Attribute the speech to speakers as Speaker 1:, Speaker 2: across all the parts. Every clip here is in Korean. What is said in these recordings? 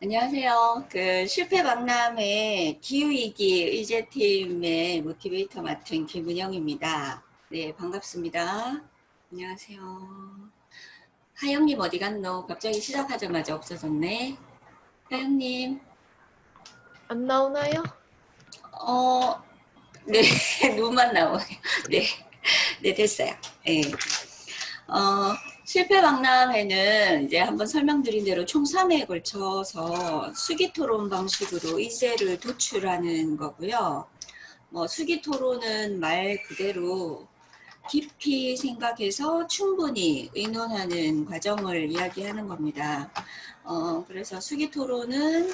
Speaker 1: 안녕하세요. 실패 박람회 기후위기 의제팀의 모티베이터 맡은 김은영입니다. 네, 반갑습니다. 안녕하세요. 하영님 어디 갔노? 갑자기 시작하자마자 없어졌네. 하영님,
Speaker 2: 안 나오나요?
Speaker 1: 네, 눈만 나오네요. 네, 네, 됐어요. 네. 실패 박람회는 이제 한번 설명드린 대로 총 3회에 걸쳐서 수기 토론 방식으로 의제를 도출하는 거고요. 수기 토론은 말 그대로 깊이 생각해서 충분히 의논하는 과정을 이야기하는 겁니다. 그래서 수기 토론은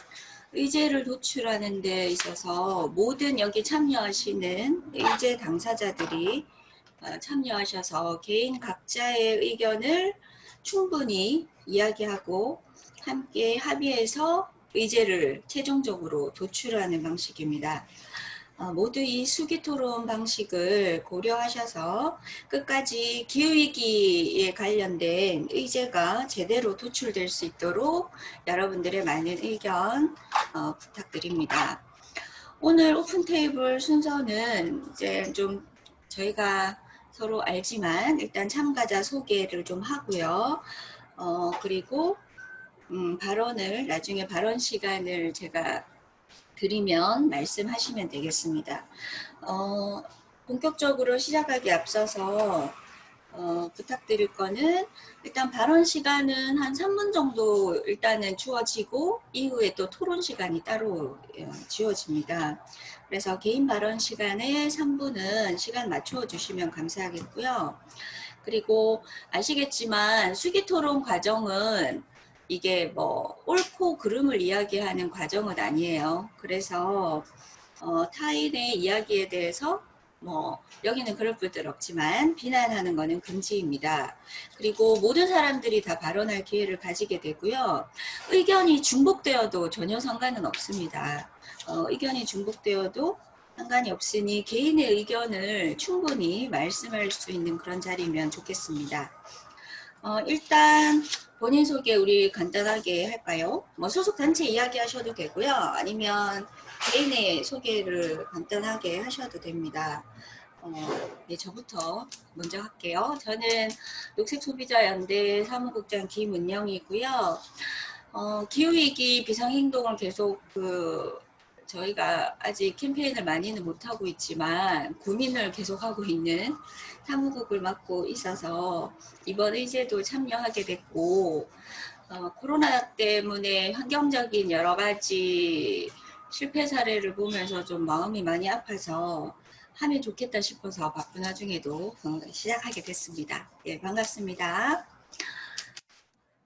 Speaker 1: 의제를 도출하는 데 있어서 모든 여기 참여하시는 의제 당사자들이 참여하셔서 개인 각자의 의견을 충분히 이야기하고 함께 합의해서 의제를 최종적으로 도출하는 방식입니다. 모두 이 수기토론 방식을 고려하셔서 끝까지 기후위기에 관련된 의제가 제대로 도출될 수 있도록 여러분들의 많은 의견 부탁드립니다. 오늘 오픈테이블 순서는 이제 좀 저희가 서로 알지만 일단 참가자 소개를 좀 하고요. 그리고 발언을 나중에 발언 시간을 제가 드리면 말씀하시면 되겠습니다. 본격적으로 시작하기 앞서서 부탁드릴 거는 일단 발언 시간은 한 3분 정도 일단은 주어지고 이후에 또 토론 시간이 따로 지어집니다. 그래서 개인 발언 시간에 3분은 시간 맞춰 주시면 감사하겠고요. 그리고 아시겠지만 수기 토론 과정은 이게 뭐 옳고 그름을 이야기하는 과정은 아니에요. 그래서 타인의 이야기에 대해서 여기는 그럴 분들 없지만 비난하는 것은 금지입니다. 그리고 모든 사람들이 다 발언할 기회를 가지게 되고요. 의견이 중복되어도 전혀 상관은 없습니다. 의견이 중복되어도 상관이 없으니 개인의 의견을 충분히 말씀할 수 있는 그런 자리면 좋겠습니다. 일단 본인 소개 우리 간단하게 할까요? 소속 단체 이야기하셔도 되고요. 아니면 개인의 소개를 간단하게 하셔도 됩니다. 네, 저부터 먼저 할게요. 저는 녹색소비자연대 사무국장 김은영이고요. 기후위기 비상행동을 계속 저희가 아직 캠페인을 많이는 못하고 있지만 고민을 계속하고 있는 사무국을 맡고 있어서 이번 의제도 참여하게 됐고 코로나 때문에 환경적인 여러 가지 실패 사례를 보면서 좀 마음이 많이 아파서 하면 좋겠다 싶어서 바쁜 와중에도 시작하게 됐습니다. 예, 반갑습니다.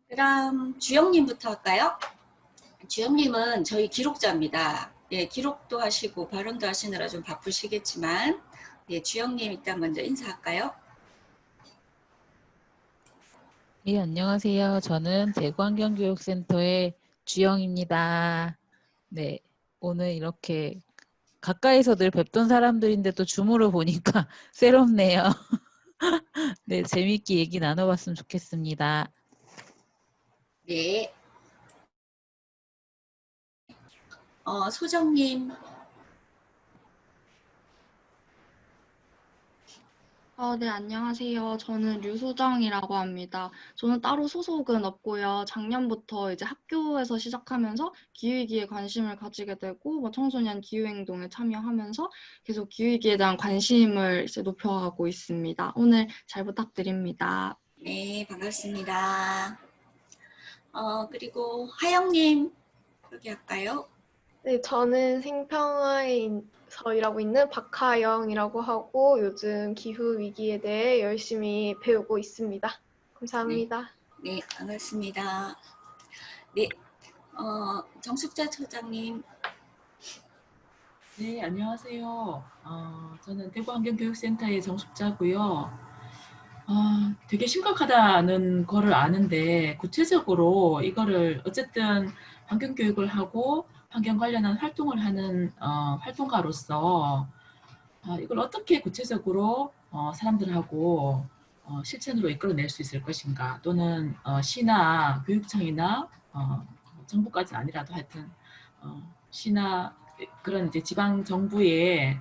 Speaker 1: 그다음 주영님부터 할까요? 주영님은 저희 기록자입니다. 예, 기록도 하시고 발언도 하시느라 좀 바쁘시겠지만 예, 주영님 일단 먼저 인사할까요?
Speaker 3: 예, 안녕하세요. 저는 대구환경교육센터의 주영입니다. 네, 오늘 이렇게 가까이서 늘 뵙던 사람들인데 또 줌으로 보니까 새롭네요. 네, 재미있게 얘기 나눠봤으면 좋겠습니다.
Speaker 1: 네. 소정님.
Speaker 4: 네, 안녕하세요. 저는 류소정이라고 합니다. 저는 따로 소속은 없고요. 작년부터 이제 학교에서 시작하면서 기후위기에 관심을 가지게 되고, 청소년 기후행동에 참여하면서 계속 기후위기에 대한 관심을 이제 높여가고 있습니다. 오늘 잘 부탁드립니다.
Speaker 1: 네, 반갑습니다. 그리고 하영님 소개할까요?
Speaker 2: 네, 저는 생평화에서 일하고 있는 박하영이라고 하고 요즘 기후 위기에 대해 열심히 배우고 있습니다.
Speaker 1: 네,
Speaker 2: 감사합니다.
Speaker 1: 네, 반갑습니다. 네, 정숙자 처장님.
Speaker 5: 네, 안녕하세요. 저는 대구환경교육센터의 정숙자고요. 되게 심각하다는 거를 아는데 구체적으로 이거를 어쨌든 환경교육을 하고 환경 관련한 활동을 하는 활동가로서 이걸 어떻게 구체적으로 사람들하고 실천으로 이끌어낼 수 있을 것인가 또는 시나 교육청이나 정부까지는 아니라도 하여튼 시나 그런 이제 지방 정부의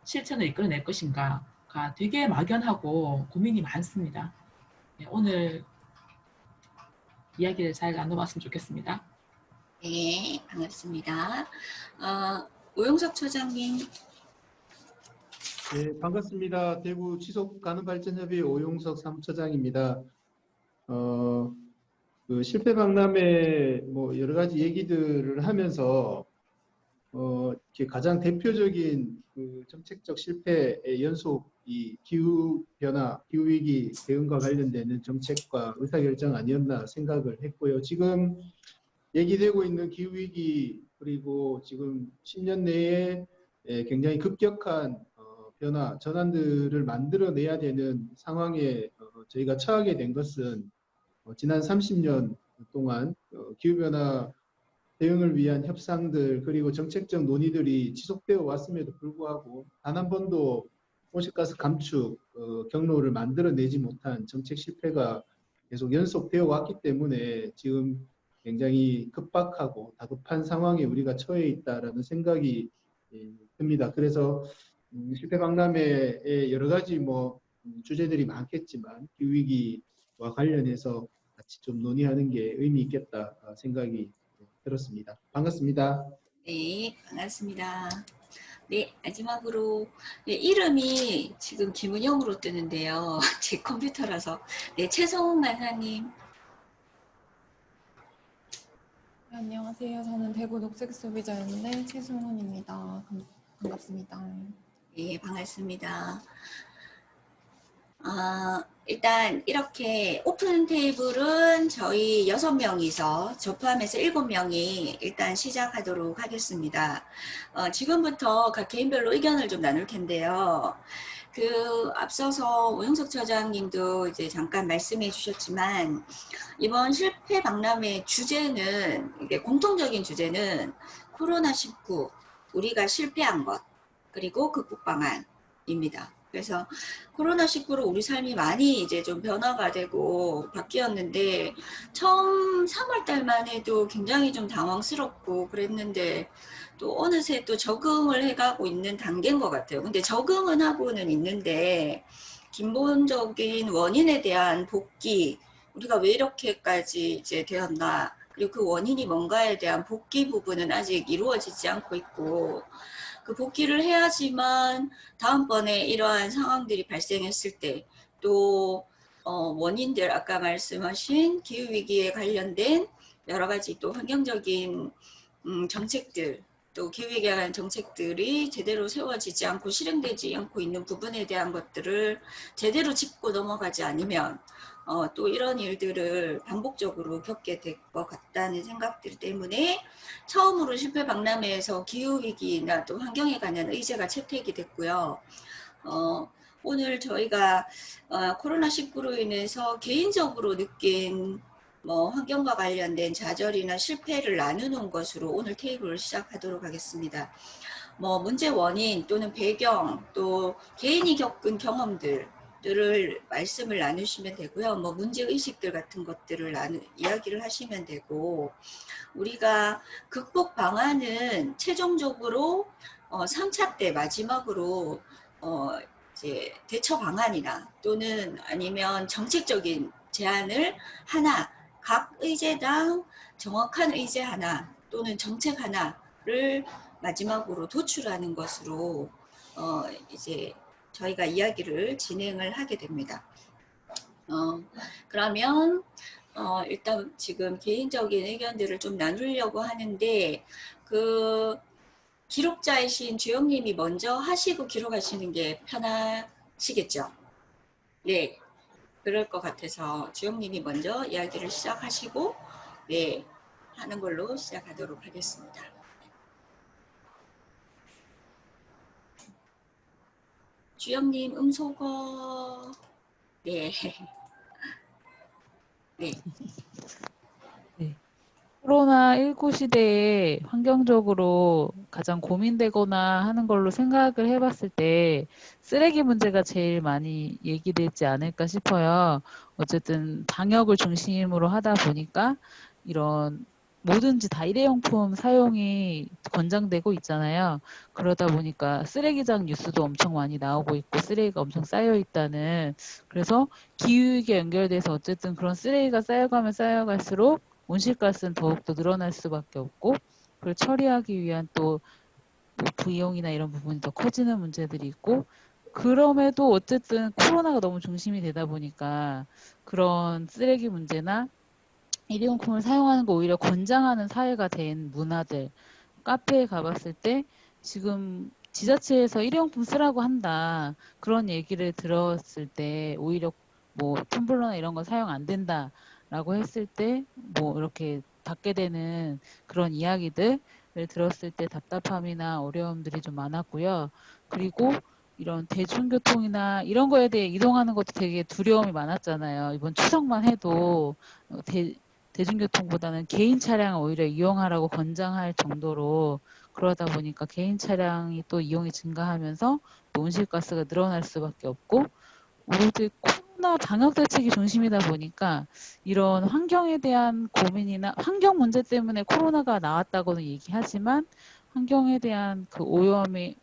Speaker 5: 실천을 이끌어낼 것인가가 되게 막연하고 고민이 많습니다. 네, 오늘 이야기를 잘 나눠봤으면 좋겠습니다.
Speaker 1: 네, 반갑습니다. 오용석 처장님.
Speaker 6: 네, 반갑습니다. 대구 지속가능발전협의회 오용석 사무처장입니다. 그 실패 박람회 뭐 여러 가지 얘기들을 하면서 이렇게 가장 대표적인 그 정책적 실패의 연속이 기후 변화, 기후 위기 대응과 관련되는 정책과 의사결정 아니었나 생각을 했고요. 지금 얘기되고 있는 기후 위기 그리고 지금 10년 내에 굉장히 급격한 변화, 전환들을 만들어내야 되는 상황에 저희가 처하게 된 것은 지난 30년 동안 기후변화 대응을 위한 협상들 그리고 정책적 논의들이 지속되어 왔음에도 불구하고 단 한 번도 온실가스 감축 경로를 만들어내지 못한 정책 실패가 계속 연속되어 왔기 때문에 지금 굉장히 급박하고 다급한 상황에 우리가 처해 있다라는 생각이 듭니다. 그래서 실패 박람회에 여러 가지 뭐 주제들이 많겠지만 기후위기와 관련해서 같이 좀 논의하는 게 의미 있겠다 생각이 들었습니다. 반갑습니다.
Speaker 1: 네, 반갑습니다. 네, 마지막으로 네, 이름이 지금 김은영으로 뜨는데요. 제 컴퓨터라서. 네, 최성훈 만사님.
Speaker 7: 네, 안녕하세요. 저는 대구 녹색소비자연대 최승훈입니다. 반갑습니다.
Speaker 1: 네, 반갑습니다. 일단 이렇게 오픈 테이블은 저희 6명이서 저 포함해서 7명이 일단 시작하도록 하겠습니다. 지금부터 각 개인별로 의견을 좀 나눌 텐데요. 그 앞서서 오영석 처장님도 이제 잠깐 말씀해 주셨지만 이번 실패 박람회 주제는 이게 공통적인 주제는 코로나19 우리가 실패한 것 그리고 극복 방안입니다. 그래서 코로나19로 우리 삶이 많이 이제 좀 변화가 되고 바뀌었는데 처음 3월 달만 해도 굉장히 좀 당황스럽고 그랬는데 또 어느새 또 적응을 해가고 있는 단계인 것 같아요. 근데 적응은 하고는 있는데 근본적인 원인에 대한 복귀 우리가 왜 이렇게까지 이제 되었나 그리고 그 원인이 뭔가에 대한 복귀 부분은 아직 이루어지지 않고 있고 그 복귀를 해야지만 다음번에 이러한 상황들이 발생했을 때 또 원인들 아까 말씀하신 기후위기에 관련된 여러 가지 또 환경적인 정책들 또 기후위기에 관한 정책들이 제대로 세워지지 않고 실행되지 않고 있는 부분에 대한 것들을 제대로 짚고 넘어가지 않으면 또 이런 일들을 반복적으로 겪게 될 것 같다는 생각들 때문에 처음으로 실패 박람회에서 기후위기나 또 환경에 관한 의제가 채택이 됐고요. 오늘 저희가 코로나19로 인해서 개인적으로 느낀 뭐 환경과 관련된 좌절이나 실패를 나누는 것으로 오늘 테이블을 시작하도록 하겠습니다. 뭐 문제 원인 또는 배경 또 개인이 겪은 경험들을 말씀을 나누시면 되고요. 뭐 문제 의식들 같은 것들을 이야기를 하시면 되고 우리가 극복 방안은 최종적으로 3차 때 마지막으로 이제 대처 방안이나 또는 아니면 정책적인 제안을 하나 각 의제당 정확한 의제 하나 또는 정책 하나를 마지막으로 도출하는 것으로 이제 저희가 이야기를 진행을 하게 됩니다. 그러면 일단 지금 개인적인 의견들을 좀 나누려고 하는데 그 기록자이신 주영님이 먼저 하시고 기록하시는 게 편하시겠죠? 네, 그럴 것 같아서 주영님이 먼저 이야기를 시작하시고 네, 하는 걸로 시작하도록 하겠습니다. 주영님 음소거 네. 네.
Speaker 3: 네. 코로나19 시대에 환경적으로 가장 고민되거나 하는 걸로 생각을 해봤을 때 쓰레기 문제가 제일 많이 얘기되지 않을까 싶어요. 어쨌든 방역을 중심으로 하다 보니까 이런 뭐든지 다 일회용품 사용이 권장되고 있잖아요. 그러다 보니까 쓰레기장 뉴스도 엄청 많이 나오고 있고 쓰레기가 엄청 쌓여 있다는. 그래서 기후위기에 연결돼서 어쨌든 그런 쓰레기가 쌓여가면 쌓여갈수록 온실가스는 더욱더 늘어날 수밖에 없고, 그걸 처리하기 위한 또 뭐 비용이나 이런 부분이 더 커지는 문제들이 있고, 그럼에도 어쨌든 코로나가 너무 중심이 되다 보니까 그런 쓰레기 문제나 일회용품을 사용하는 거 오히려 권장하는 사회가 된 문화들, 카페에 가봤을 때 지금 지자체에서 일회용품 쓰라고 한다, 그런 얘기를 들었을 때 오히려 뭐 텀블러나 이런 거 사용 안 된다라고 했을 때 뭐 이렇게 받게 되는 그런 이야기들을 들었을 때 답답함이나 어려움들이 좀 많았고요. 그리고 이런 대중교통이나 이런 거에 대해 이동하는 것도 되게 두려움이 많았잖아요. 이번 추석만 해도 대중교통보다는 개인 차량을 오히려 이용하라고 권장할 정도로, 그러다 보니까 개인 차량이 또 이용이 증가하면서 또 온실가스가 늘어날 수밖에 없고, 오로지 코로나 방역 대책이 중심이다 보니까 이런 환경에 대한 고민이나 환경 문제 때문에 코로나가 나왔다고는 얘기하지만 환경에 대한 그 오염에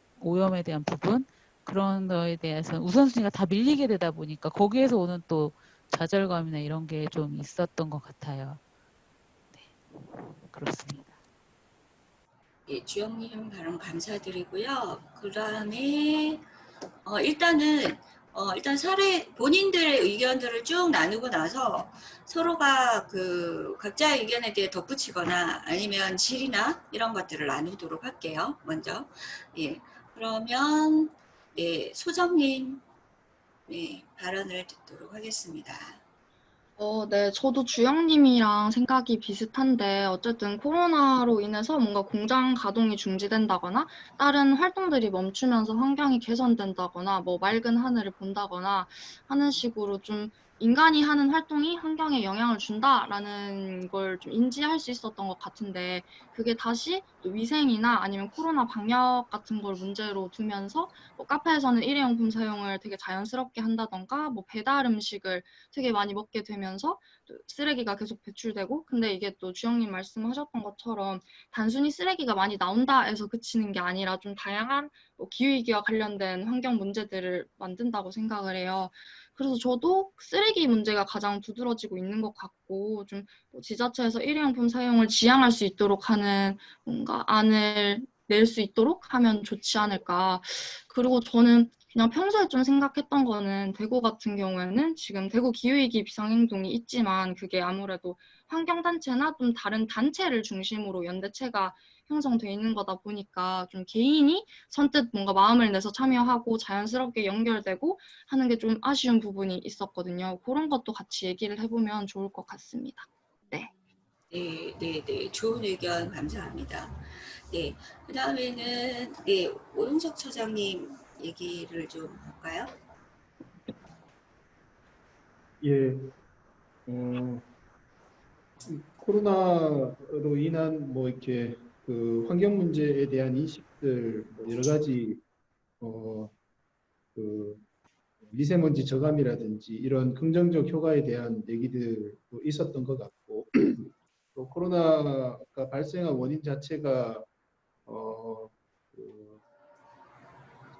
Speaker 3: 대한 부분, 그런 거에 대해서 우선순위가 다 밀리게 되다 보니까 거기에서 오는 또 좌절감이나 이런 게 좀 있었던 것 같아요. 네, 그렇습니다.
Speaker 1: 예, 주영님 발언 감사드리고요. 그 다음에 일단 본인들의 의견들을 쭉 나누고 나서 서로가 그 각자의 의견에 대해 덧붙이거나 아니면 질이나 이런 것들을 나누도록 할게요. 먼저. 예. 그러면, 네, 소정님, 네, 발언을 듣도록 하겠습니다.
Speaker 4: 네, 저도 주영님이랑 생각이 비슷한데, 어쨌든 코로나로 인해서 뭔가 공장 가동이 중지된다거나, 다른 활동들이 멈추면서 환경이 개선된다거나, 뭐 맑은 하늘을 본다거나 하는 식으로 좀 인간이 하는 활동이 환경에 영향을 준다라는 걸 좀 인지할 수 있었던 것 같은데, 그게 다시 또 위생이나 아니면 코로나 방역 같은 걸 문제로 두면서, 뭐 카페에서는 일회용품 사용을 되게 자연스럽게 한다던가, 뭐 배달 음식을 되게 많이 먹게 되면서 또 쓰레기가 계속 배출되고, 근데 이게 또 주영님 말씀하셨던 것처럼 단순히 쓰레기가 많이 나온다 해서 그치는 게 아니라 좀 다양한 뭐 기후위기와 관련된 환경 문제들을 만든다고 생각을 해요. 그래서 저도 쓰레기 문제가 가장 두드러지고 있는 것 같고, 좀 지자체에서 일회용품 사용을 지양할 수 있도록 하는 뭔가 안을 낼 수 있도록 하면 좋지 않을까. 그리고 저는 그냥 평소에 좀 생각했던 거는, 대구 같은 경우에는 지금 대구 기후위기 비상행동이 있지만 그게 아무래도 환경단체나 좀 다른 단체를 중심으로 연대체가 형성돼 있는 거다 보니까 좀 개인이 선뜻 뭔가 마음을 내서 참여하고 자연스럽게 연결되고 하는 게 좀 아쉬운 부분이 있었거든요. 그런 것도 같이 얘기를 해보면 좋을 것 같습니다. 네.
Speaker 1: 네, 네, 네. 좋은 의견 감사합니다. 네. 그 다음에는, 네, 오용석 처장님 얘기를 좀 볼까요?
Speaker 6: 예, 코로나로 인한 뭐 이렇게 그 환경 문제에 대한 인식들 뭐 여러 가지 그 미세먼지 저감이라든지 이런 긍정적 효과에 대한 얘기들도 있었던 것 같고, 또 코로나가 발생한 원인 자체가 그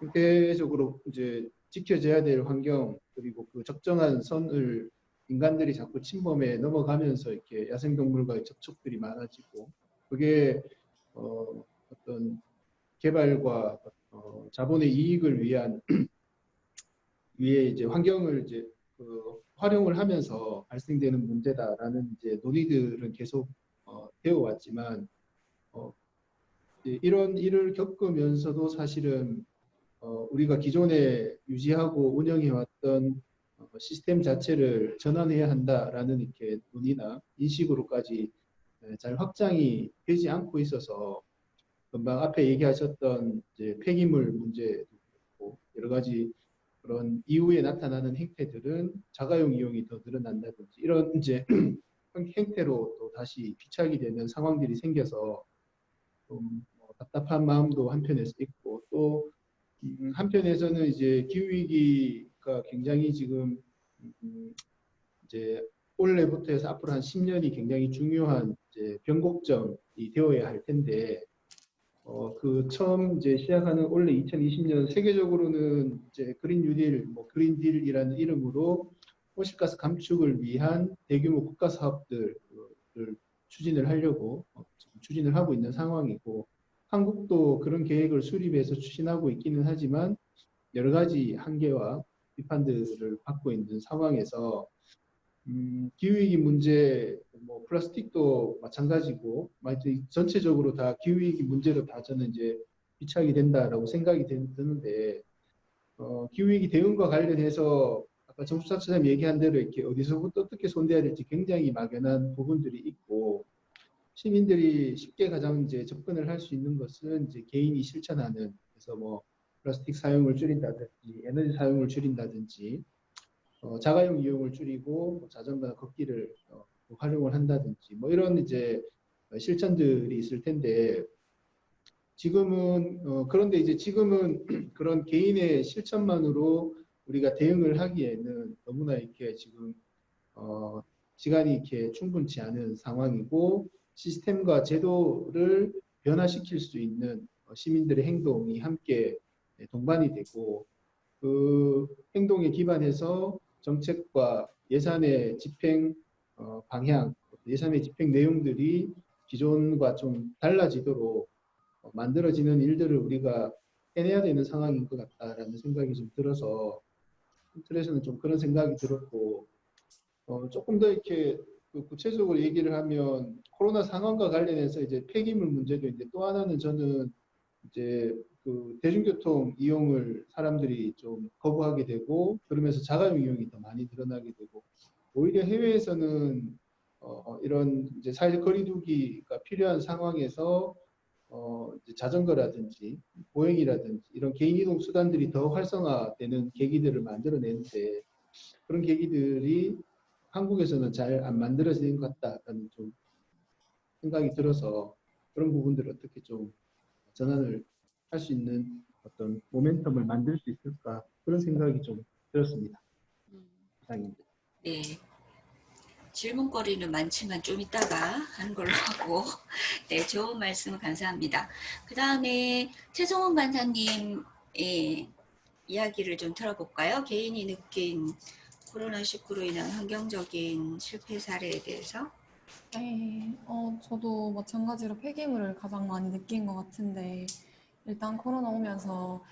Speaker 6: 생태적으로 이제 지켜져야 될 환경, 그리고 그 적정한 선을 인간들이 자꾸 침범해 넘어가면서 이렇게 야생동물과의 접촉들이 많아지고, 그게 어떤 개발과 자본의 이익을 위해 이제 환경을 이제 활용을 하면서 발생되는 문제다라는 이제 논의들은 계속 되어 왔지만, 이제 이런 일을 겪으면서도 사실은 우리가 기존에 유지하고 운영해왔던 시스템 자체를 전환해야 한다라는 이렇게 논의나 인식으로까지 잘 확장이 되지 않고 있어서, 금방 앞에 얘기하셨던 이제 폐기물 문제도 그렇고, 여러 가지 그런 이후에 나타나는 행태들은 자가용 이용이 더 늘어난다든지 이런 이제 행태로 또 다시 피착이 되는 상황들이 생겨서 좀 답답한 마음도 한편에서 있고, 또 한편에서는 이제 기후 위기가 굉장히 지금 이제 올해부터 해서 앞으로 한 10년이 굉장히 중요한 이제 변곡점이 되어야 할 텐데 그 처음 이제 시작하는 올해 2020년 세계적으로는 이제 그린 뉴딜, 뭐 그린 딜이라는 이름으로 온실가스 감축을 위한 대규모 국가 사업들을 추진을 하려고 지금 추진을 하고 있는 상황이고 한국도 그런 계획을 수립해서 추진하고 있기는 하지만 여러 가지 한계와 비판들을 받고 있는 상황에서 기후위기 문제, 뭐 플라스틱도 마찬가지고, 전체적으로 다 기후위기 문제로 다 저는 이제 비춰하게 된다라고 생각이 드는데, 기후위기 대응과 관련해서 아까 정수사처럼 얘기한 대로 이렇게 어디서부터 어떻게 손대야 될지 굉장히 막연한 부분들이 있고, 시민들이 쉽게 가장 이제 접근을 할 수 있는 것은 이제 개인이 실천하는, 그래서 뭐 플라스틱 사용을 줄인다든지, 에너지 사용을 줄인다든지, 자가용 이용을 줄이고 자전거나 걷기를 활용을 한다든지 뭐 이런 이제 실천들이 있을 텐데 지금은 그런데 이제 지금은 그런 개인의 실천만으로 우리가 대응을 하기에는 너무나 이렇게 지금 시간이 이렇게 충분치 않은 상황이고 시스템과 제도를 변화시킬 수 있는 시민들의 행동이 함께 동반이 되고 그 행동에 기반해서 정책과 예산의 집행 방향, 예산의 집행 내용들이 기존과 좀 달라지도록 만들어지는 일들을 우리가 해내야 되는 상황인 것 같다라는 생각이 좀 들어서 틀에서는 좀 그런 생각이 들었고 조금 더 이렇게 구체적으로 얘기를 하면 코로나 상황과 관련해서 이제 폐기물 문제도 있는데 또 하나는 저는 이제 그 대중교통 이용을 사람들이 좀 거부하게 되고 그러면서 자가용 이용이 더 많이 늘어나게 되고 오히려 해외에서는 이런 이제 사회적 거리두기가 필요한 상황에서 이제 자전거라든지 보행이라든지 이런 개인 이동 수단들이 더 활성화되는 계기들을 만들어내는데 그런 계기들이 한국에서는 잘 안 만들어지는 것 같다라는 좀 생각이 들어서 그런 부분들을 어떻게 좀 전환을 할 수 있는 어떤 모멘텀을 만들 수 있을까 그런 생각이 좀 들었습니다. 이상입니다.
Speaker 1: 네. 질문거리는 많지만 좀 이따가 하는 걸로 하고 네, 좋은 말씀 감사합니다. 그 다음에 최성훈 간사님의 이야기를 좀 들어볼까요? 개인이 느낀 코로나19로 인한 환경적인 실패 사례에 대해서.
Speaker 7: 네, 저도 마찬가지로 폐기물을 가장 많이 느낀 것 같은데 일단 코로나 오면서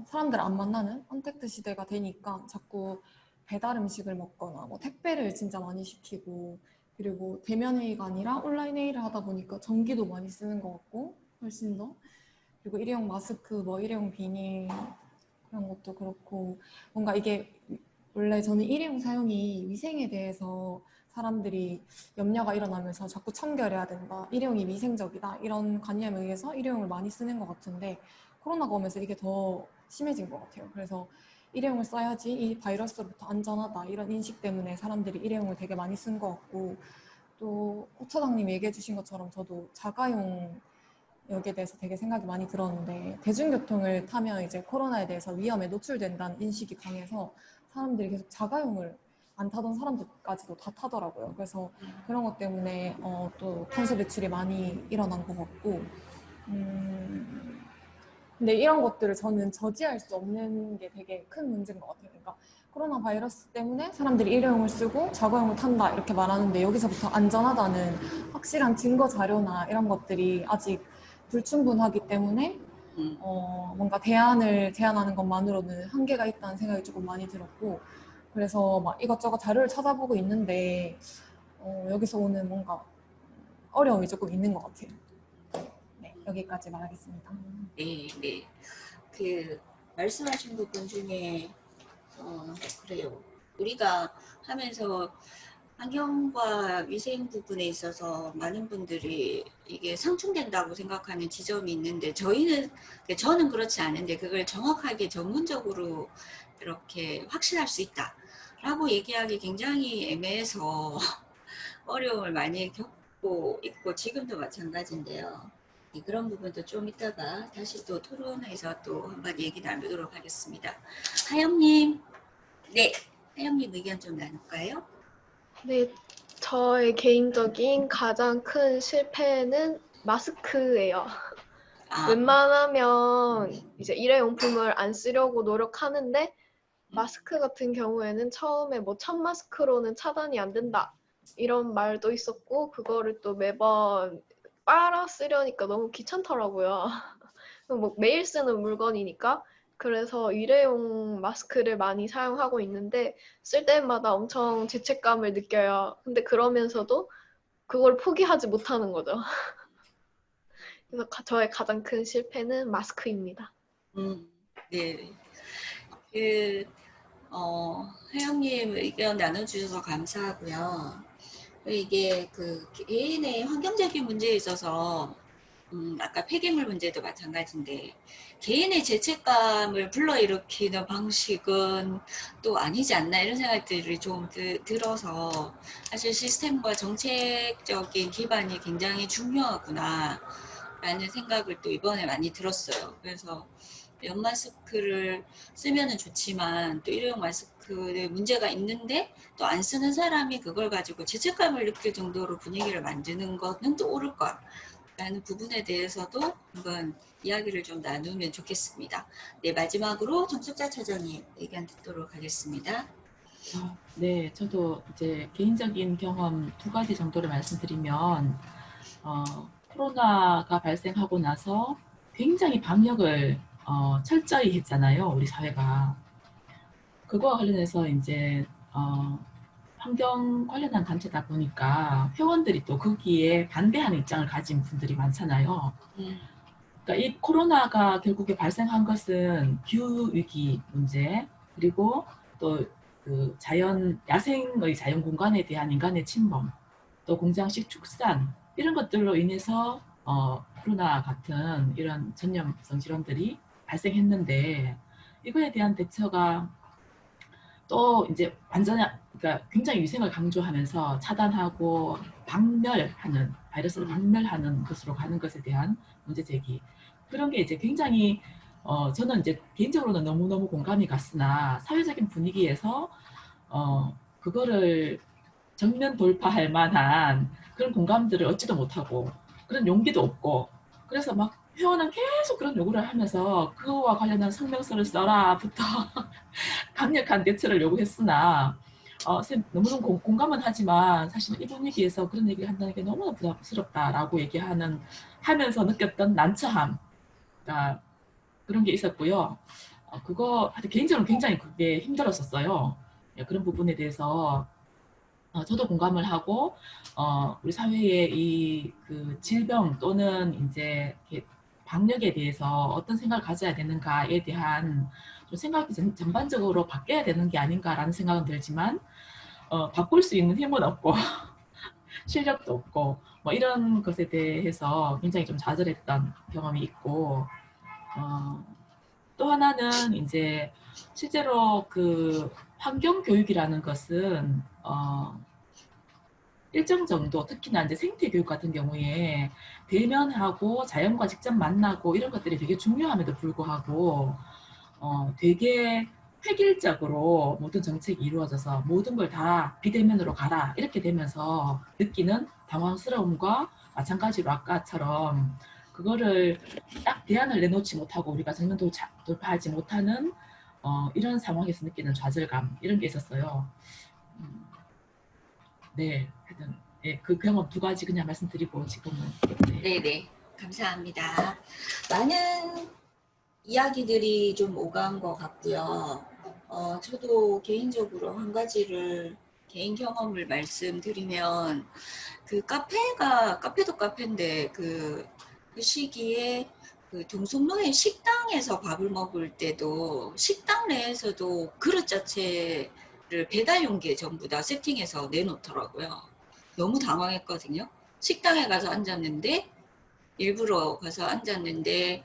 Speaker 7: 사람들 안 만나는 언택트 시대가 되니까 자꾸 배달 음식을 먹거나 뭐 택배를 진짜 많이 시키고 그리고 대면 회의가 아니라 온라인 회의를 하다 보니까 전기도 많이 쓰는 것 같고 훨씬 더 그리고 일회용 마스크 뭐 일회용 비닐 그런 것도 그렇고 뭔가 이게 원래 저는 일회용 사용이 위생에 대해서 사람들이 염려가 일어나면서 자꾸 청결해야 된다, 일회용이 위생적이다 이런 관념에 의해서 일회용을 많이 쓰는 것 같은데 코로나가 오면서 이게 더 심해진 것 같아요. 그래서 일회용을 써야지 이 바이러스로부터 안전하다 이런 인식 때문에 사람들이 일회용을 되게 많이 쓴 것 같고 또 호차장님 얘기해 주신 것처럼 저도 자가용 여기에 대해서 되게 생각이 많이 들었는데 대중교통을 타면 이제 코로나에 대해서 위험에 노출된다는 인식이 강해서 사람들이 계속 자가용을 안 타던 사람들까지도 다 타더라고요. 그래서 그런 것 때문에 또 탄소 배출이 많이 일어난 것 같고 근데 이런 것들을 저는 저지할 수 없는 게 되게 큰 문제인 것 같아요. 그러니까 코로나 바이러스 때문에 사람들이 일회용을 쓰고 자가용을 탄다 이렇게 말하는데 여기서부터 안전하다는 확실한 증거 자료나 이런 것들이 아직 불충분하기 때문에 뭔가 대안을 제안하는 것만으로는 한계가 있다는 생각이 조금 많이 들었고 그래서 막 이것저것 자료를 찾아보고 있는데 여기서 오는 뭔가 어려움이 조금 있는 것 같아요. 네, 여기까지 말하겠습니다.
Speaker 1: 네, 네. 그 말씀하신 부분 중에 그래요. 우리가 하면서 환경과 위생 부분에 있어서 많은 분들이 이게 상충된다고 생각하는 지점이 있는데 저는 그렇지 않은데 그걸 정확하게 전문적으로 이렇게 확신할 수 있다라고 얘기하기 굉장히 애매해서 어려움을 많이 겪고 있고 지금도 마찬가지인데요. 네, 그런 부분도 좀 이따가 다시 또 토론에서 또 한번 얘기 나누도록 하겠습니다. 하영님, 네, 하영님 의견 좀 나눌까요?
Speaker 2: 네, 저의 개인적인 가장 큰 실패는 마스크예요.
Speaker 1: 아,
Speaker 2: 웬만하면 이제 일회용품을 안 쓰려고 노력하는데 마스크 같은 경우에는 처음에 뭐 천 마스크로는 차단이 안 된다 이런 말도 있었고 그거를 또 매번 빨아 쓰려니까 너무 귀찮더라고요. 뭐 매일 쓰는 물건이니까 그래서 일회용 마스크를 많이 사용하고 있는데 쓸 때마다 엄청 죄책감을 느껴요. 근데 그러면서도 그걸 포기하지 못하는 거죠. 그래서 저의 가장 큰 실패는 마스크입니다.
Speaker 1: 네. 그, 혜영님 의견 나눠주셔서 감사하고요. 이게 그 개인의 환경적인 문제에 있어서 아까 폐기물 문제도 마찬가지인데 개인의 죄책감을 불러일으키는 방식은 또 아니지 않나 이런 생각들이 좀 들어서 사실 시스템과 정책적인 기반이 굉장히 중요하구나 라는 생각을 또 이번에 많이 들었어요. 그래서 면 마스크를 쓰면은 좋지만 또 일회용 마스크에 문제가 있는데 또 안 쓰는 사람이 그걸 가지고 죄책감을 느낄 정도로 분위기를 만드는 것은 또 옳을까라는 부분에 대해서도 한번 이야기를 좀 나누면 좋겠습니다. 네, 마지막으로 정숙자 차장님 의견 듣도록 하겠습니다.
Speaker 5: 네, 저도 이제 개인적인 경험 2가지 정도를 말씀드리면 코로나가 발생하고 나서 굉장히 방역을 철저히 했잖아요, 우리 사회가. 그거와 관련해서 이제 환경 관련한 단체다 보니까 회원들이 또 거기에 반대하는 입장을 가진 분들이 많잖아요. 그러니까 이 코로나가 결국에 발생한 것은 기후위기 문제, 그리고 또 그 야생의 자연 공간에 대한 인간의 침범, 또 공장식 축산, 이런 것들로 인해서 코로나 같은 이런 전염성 질환들이 발생했는데, 이거에 대한 대처가 또 이제 그러니까 굉장히 위생을 강조하면서 차단하고 바이러스를 박멸하는 것으로 가는 것에 대한 문제 제기. 그런 게 이제 굉장히 저는 이제 개인적으로는 너무너무 공감이 갔으나 사회적인 분위기에서 그거를 정면 돌파할 만한 그런 공감들을 얻지도 못하고 그런 용기도 없고, 그래서 막 회원은 계속 그런 요구를 하면서 그거와 관련한 성명서를 써라부터 강력한 대처를 요구했으나 너무너무 공감은 하지만 사실 이 분위기에서 그런 얘기를 한다는 게 너무나 부담스럽다라고 하면서 느꼈던 난처함, 그러니까 그런 게 있었고요. 그거 개인적으로 굉장히 그게 힘들었었어요. 그런 부분에 대해서 저도 공감을 하고 우리 사회의 이 그 질병 또는 이제 방역에 대해서 어떤 생각을 가져야 되는가에 대한 좀 생각이 전반적으로 바뀌어야 되는 게 아닌가라는 생각은 들지만 바꿀 수 있는 힘은 없고 실력도 없고 뭐 이런 것에 대해서 굉장히 좀 좌절했던 경험이 있고, 또 하나는 이제 실제로 그 환경 교육이라는 것은 일정 정도, 특히나 이제 생태 교육 같은 경우에 대면하고 자연과 직접 만나고 이런 것들이 되게 중요함에도 불구하고 되게 획일적으로 모든 정책이 이루어져서 모든 걸 다 비대면으로 가라 이렇게 되면서 느끼는 당황스러움과 마찬가지로 아까처럼 그거를 딱 대안을 내놓지 못하고 우리가 정면 돌파하지 못하는 이런 상황에서 느끼는 좌절감, 이런 게 있었어요. 네, 하여튼 그 경험 2가지 그냥 말씀드리고 지금은
Speaker 1: 네네, 감사합니다. 많은 이야기들이 좀 오간 것 같고요. 저도 개인적으로 한 가지를 개인 경험을 말씀드리면 그 카페도 카페인데 그 시기에 그 동성로의 식당에서 밥을 먹을 때도 식당 내에서도 그릇 자체를 배달 용기에 전부 다 세팅해서 내놓더라고요. 너무 당황했거든요. 식당에 가서 앉았는데 일부러 가서 앉았는데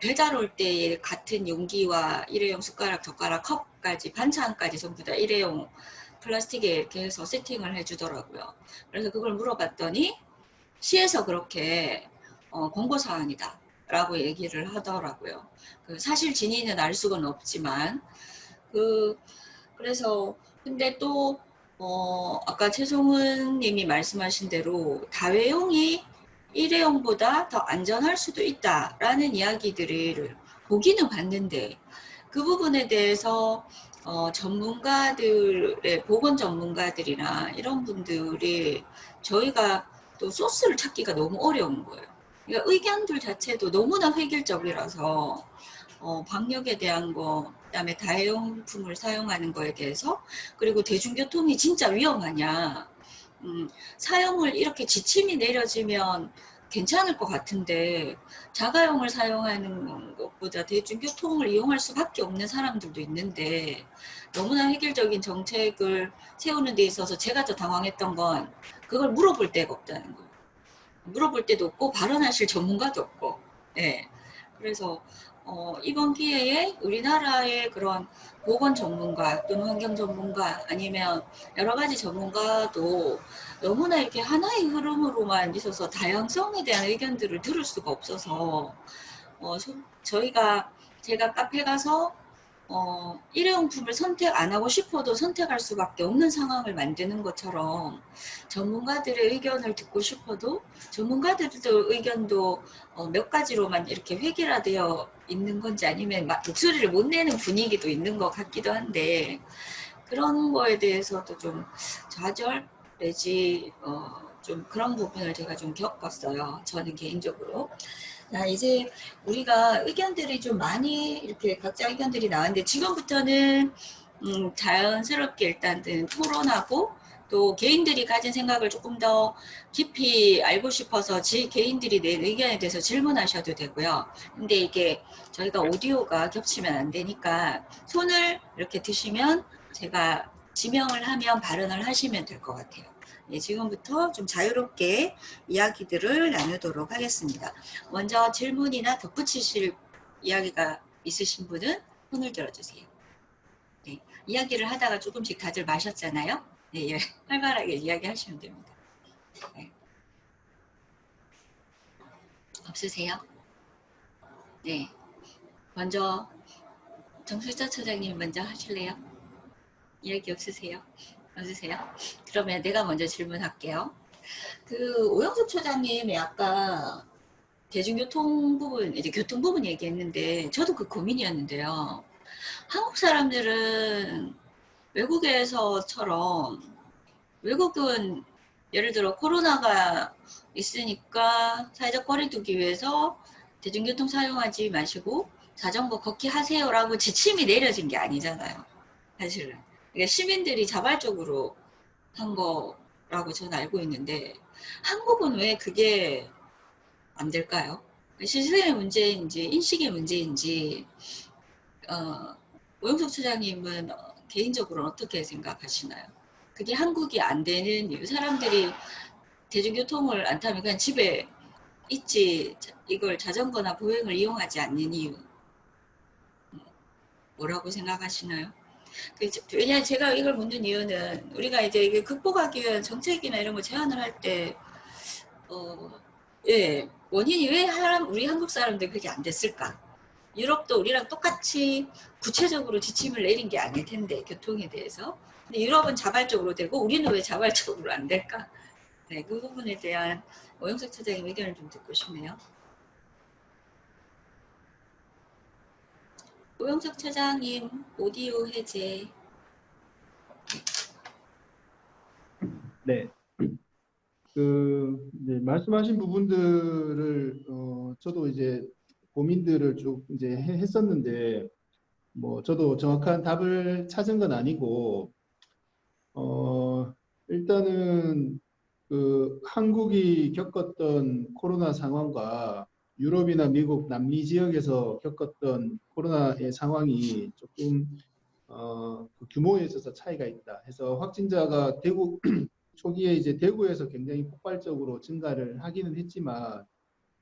Speaker 1: 배달 올 때 같은 용기와 일회용 숟가락, 젓가락, 컵까지 반찬까지 전부 다 일회용 플라스틱에 이렇게 해서 세팅을 해주더라고요. 그래서 그걸 물어봤더니 시에서 그렇게 권고사항이다 라고 얘기를 하더라고요. 그 사실 진위는 알 수는 없지만 그래서 근데 또 아까 최종훈 님이 말씀하신 대로 다회용이 일회용보다 더 안전할 수도 있다라는 이야기들을 보기는 봤는데 그 부분에 대해서 전문가들의 보건 전문가들이나 이런 분들이 저희가 또 소스를 찾기가 너무 어려운 거예요. 그러니까 의견들 자체도 너무나 획일적이라서 방역에 대한 거, 그다음에 다회용품을 사용하는 거에 대해서, 그리고 대중교통이 진짜 위험하냐, 사용을 이렇게 지침이 내려지면 괜찮을 것 같은데 자가용을 사용하는 것보다 대중교통을 이용할 수밖에 없는 사람들도 있는데 너무나 획일적인 정책을 세우는 데 있어서 제가 더 당황했던 건 그걸 물어볼 데가 없다는 거예요. 물어볼 데도 없고 발언하실 전문가도 없고. 네. 그래서 이번 기회에 우리나라의 그런 보건 전문가 또는 환경 전문가 아니면 여러 가지 전문가도 너무나 이렇게 하나의 흐름으로만 있어서 다양성에 대한 의견들을 들을 수가 없어서 제가 카페 가서 일회용품을 선택 안 하고 싶어도 선택할 수밖에 없는 상황을 만드는 것처럼 전문가들의 의견을 듣고 싶어도 전문가들도 의견도 몇 가지로만 이렇게 획일화되어 있는 건지 아니면 목소리를 못 내는 분위기도 있는 것 같기도 한데 그런 거에 대해서도 좀 좌절 내지 좀 그런 부분을 제가 좀 겪었어요. 저는 개인적으로. 자, 이제 우리가 의견들이 좀 많이 이렇게 각자 의견들이 나왔는데 지금부터는 자연스럽게 일단은 토론하고 또 개인들이 가진 생각을 조금 더 깊이 알고 싶어서 개인들이 낸 의견에 대해서 질문하셔도 되고요. 근데 이게 저희가 오디오가 겹치면 안 되니까 손을 이렇게 드시면 제가 지명을 하면 발언을 하시면 될 것 같아요. 네, 지금부터 좀 자유롭게 이야기들을 나누도록 하겠습니다. 먼저 질문이나 덧붙이실 이야기가 있으신 분은 손을 들어주세요. 네, 이야기를 하다가 조금씩 다들 마셨잖아요. 네, 예, 활발하게 이야기하시면 됩니다. 네. 없으세요? 네, 먼저 정술자 처장님 먼저 하실래요? 이야기 없으세요? 없으세요? 그러면 내가 먼저 질문할게요. 오영석 처장님이 아까 대중교통 부분, 이제 교통 부분 얘기했는데 저도 그 고민이었는데요. 한국 사람들은 외국에서처럼 외국은 예를 들어 코로나가 있으니까 사회적 거리 두기 위해서 대중교통 사용하지 마시고 자전거 걷기 하세요라고 지침이 내려진 게 아니잖아요. 사실은. 그러니까 시민들이 자발적으로 한 거라고 저는 알고 있는데 한국은 왜 그게 안 될까요? 시스템의 문제인지 인식의 문제인지 오영석 처장님은 개인적으로는 어떻게 생각하시나요? 그게 한국이 안 되는 이유, 사람들이 대중교통을 안 타면 그냥 집에 있지 이걸 자전거나 보행을 이용하지 않는 이유 뭐라고 생각하시나요? 왜냐하면 제가 이걸 묻는 이유는 우리가 이제 이게 극복하기 위한 정책이나 이런 거 제안을 할 때 예, 원인이 왜 우리 한국 사람들 그게 안 됐을까? 유럽도 우리랑 똑같이 구체적으로 지침을 내린 게 아닐 텐데 교통에 대해서. 근데 유럽은 자발적으로 되고 우리는 왜 자발적으로 안 될까? 네, 그 부분에 대한 오영석 처장님 의견을 좀 듣고 싶네요. 오영석 처장님 오디오 해제.
Speaker 6: 네. 이제 말씀하신 부분들을 저도 이제 고민들을 쭉 이제 했었는데 뭐 저도 정확한 답을 찾은 건 아니고 일단은 한국이 겪었던 코로나 상황과 유럽이나 미국, 남미 지역에서 겪었던 코로나의 상황이 조금 그 규모에 있어서 차이가 있다 해서 확진자가 대구 초기에 이제 대구에서 굉장히 폭발적으로 증가를 하기는 했지만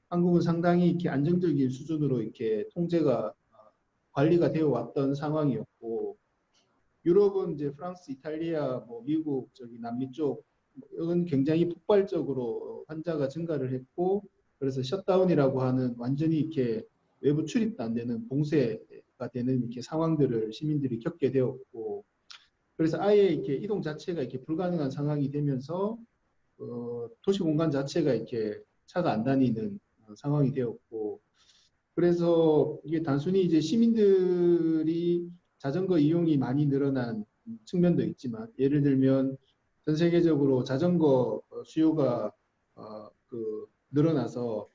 Speaker 6: 한국은 상당히 이렇게 안정적인 수준으로 이렇게 통제가 관리가 되어 왔던 상황이었고 유럽은 이제 프랑스, 이탈리아, 뭐 미국, 저기 남미 쪽 이건 굉장히 폭발적으로 환자가 증가를 했고 그래서 셧다운이라고 하는 완전히 이렇게 외부 출입도 안 되는 봉쇄가 되는 이렇게 상황들을 시민들이 겪게 되었고 그래서 아예 이렇게 이동 자체가 이렇게 불가능한 상황이 되면서 도시 공간 자체가 이렇게 차가 안 다니는 상황이 되었고, 그래서 이게 단순히 이제 시민들이 자전거 이용이 많이 늘어난 측면도 있지만, 예를 들면 전 세계적으로 자전거 수요가 늘어나서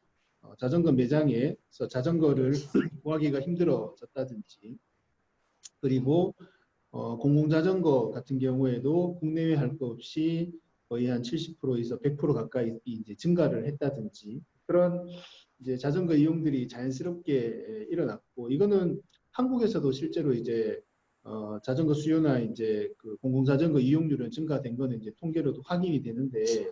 Speaker 6: 자전거 매장에서 자전거를 구하기가 힘들어졌다든지, 그리고 공공자전거 같은 경우에도 국내외 할 것 없이 거의 한 70%에서 100% 가까이 이제 증가를 했다든지, 그런 이제 자전거 이용들이 자연스럽게 일어났고, 이거는 한국에서도 실제로 이제 자전거 수요나 이제 그 공공자전거 이용률은 증가된 거는 이제 통계로도 확인이 되는데,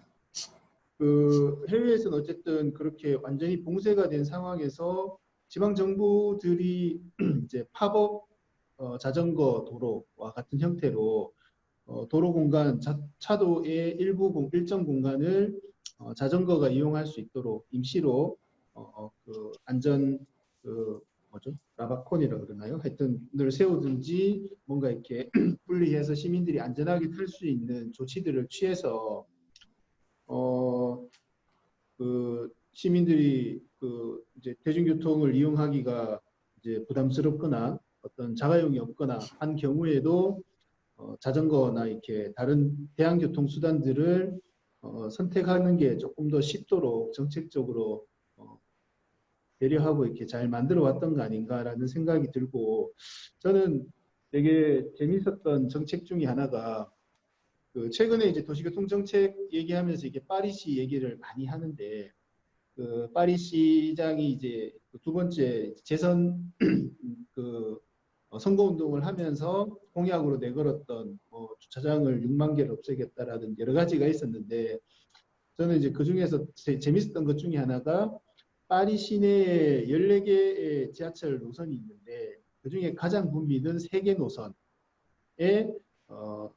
Speaker 6: 그 해외에서는 어쨌든 그렇게 완전히 봉쇄가 된 상황에서 지방 정부들이 이제 팝업 자전거 도로와 같은 형태로 도로 공간, 차도의 일정 공간을 자전거가 이용할 수 있도록 임시로 그 안전 뭐죠? 라바콘이라 그러나요? 하여튼 늘 세우든지 뭔가 이렇게 분리해서 시민들이 안전하게 탈 수 있는 조치들을 취해서 그 시민들이 그 이제 대중교통을 이용하기가 이제 부담스럽거나 어떤 자가용이 없거나 한 경우에도 자전거나 이렇게 다른 대항교통 수단들을 선택하는 게 조금 더 쉽도록 정책적으로 배려하고 이렇게 잘 만들어 왔던 거 아닌가라는 생각이 들고, 저는 되게 재밌었던 정책 중에 하나가 그 최근에 이제 도시교통 정책 얘기하면서 이게 파리시 얘기를 많이 하는데, 그 파리 시장이 이제 두 번째 재선 그 선거운동을 하면서 공약으로 내걸었던 주차장을 6만 개를 없애겠다라는 여러 가지가 있었는데, 저는 이제 그 중에서 재밌었던 것 중에 하나가 파리 시내에 14개의 지하철 노선이 있는데, 그 중에 가장 붐비는 3개 노선에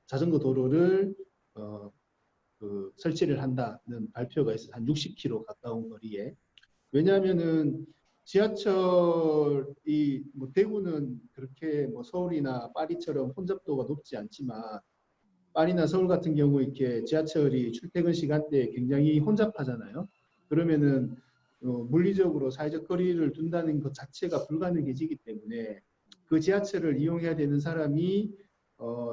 Speaker 6: 자전거 도로를 설치를 한다는 발표가 있어요. 한 60km 가까운 거리에. 왜냐하면은 지하철이 뭐 대구는 그렇게 뭐 서울이나 파리처럼 혼잡도가 높지 않지만, 파리나 서울 같은 경우 이렇게 지하철이 출퇴근 시간대에 굉장히 혼잡하잖아요. 그러면은 물리적으로 사회적 거리를 둔다는 것 자체가 불가능해지기 때문에 그 지하철을 이용해야 되는 사람이